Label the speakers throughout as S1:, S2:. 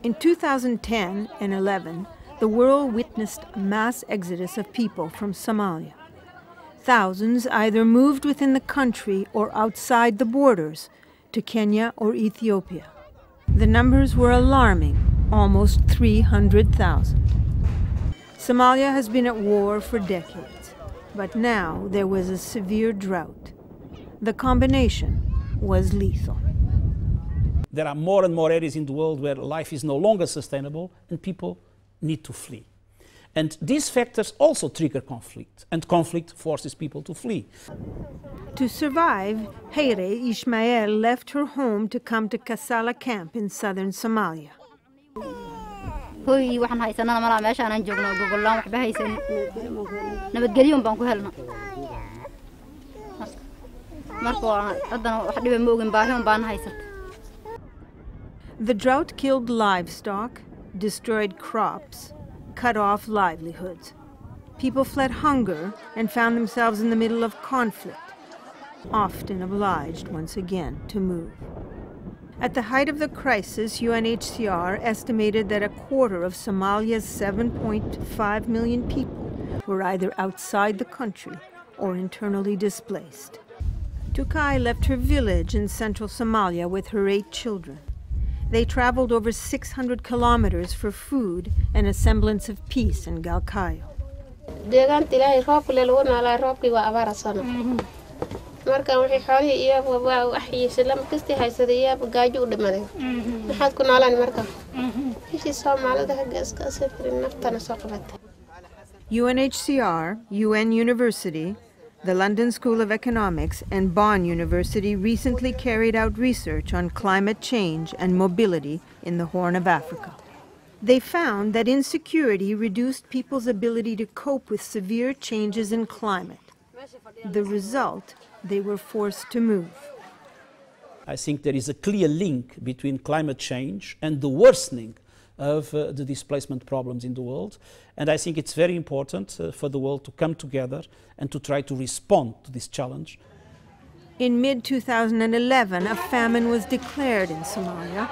S1: In 2010 and 11, the world witnessed a mass exodus of people from Somalia. Thousands either moved within the country or outside the borders to Kenya or Ethiopia. The numbers were alarming, almost 300,000. Somalia has been at war for decades, but now there was a severe drought. The combination was lethal.
S2: There are more and more areas in the world where life is no longer sustainable and people need to flee. And these factors also trigger conflict, and conflict forces people to flee.
S1: To survive, Hayre Ismail left her home to come to Kasala camp in southern Somalia. The drought killed livestock, destroyed crops, cut off livelihoods. People fled hunger and found themselves in the middle of conflict, often obliged once again to move. At the height of the crisis, UNHCR estimated that a quarter of Somalia's 7.5 million people were either outside the country or internally displaced. Tukai left her village in central Somalia with her 8 children. They traveled over 600 kilometers for food and a semblance of peace in Galkayo. UNHCR, UN University, the London School of Economics and Bonn University recently carried out research on climate change and mobility in the Horn of Africa. They found that insecurity reduced people's ability to cope with severe changes in climate. The result, they were forced to move.
S2: I think there is a clear link between climate change and the worsening of the displacement problems in the world. And I think it's very important for the world to come together and to try to respond to this challenge.
S1: In mid-2011, a famine was declared in Somalia.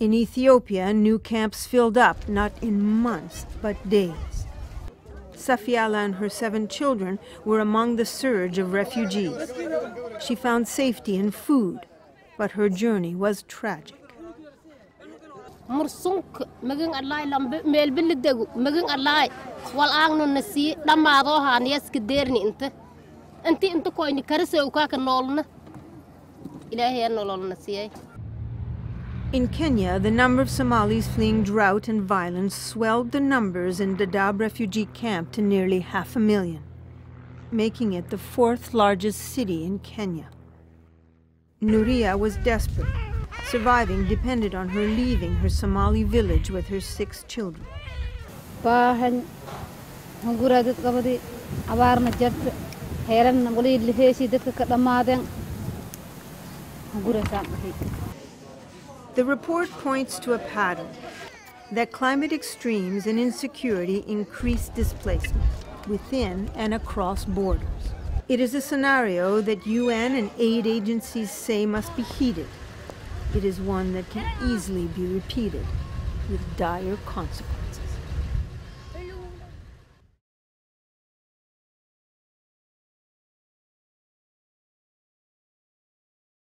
S1: In Ethiopia, new camps filled up, not in months, but days. Safiala and her 7 children were among the surge of refugees. She found safety in food, but her journey was tragic.
S3: مرسونك مجن الله لام ميل بلدجو مجن الله والآن النسي لما ضوها نيس كديرني أنت كويني كرسي وكاك النولنا إلهي النول نسيه.
S1: In Kenya, the number of Somalis fleeing drought and violence swelled the numbers in Dadaab refugee camp to nearly 500,000, making it the 4th largest city in Kenya. Nuria was desperate. Surviving depended on her leaving her Somali village with her 6 children. The report points to a pattern that climate extremes and insecurity increase displacement within and across borders. It is a scenario that UN and aid agencies say must be heeded. It is one that can easily be repeated with dire consequences.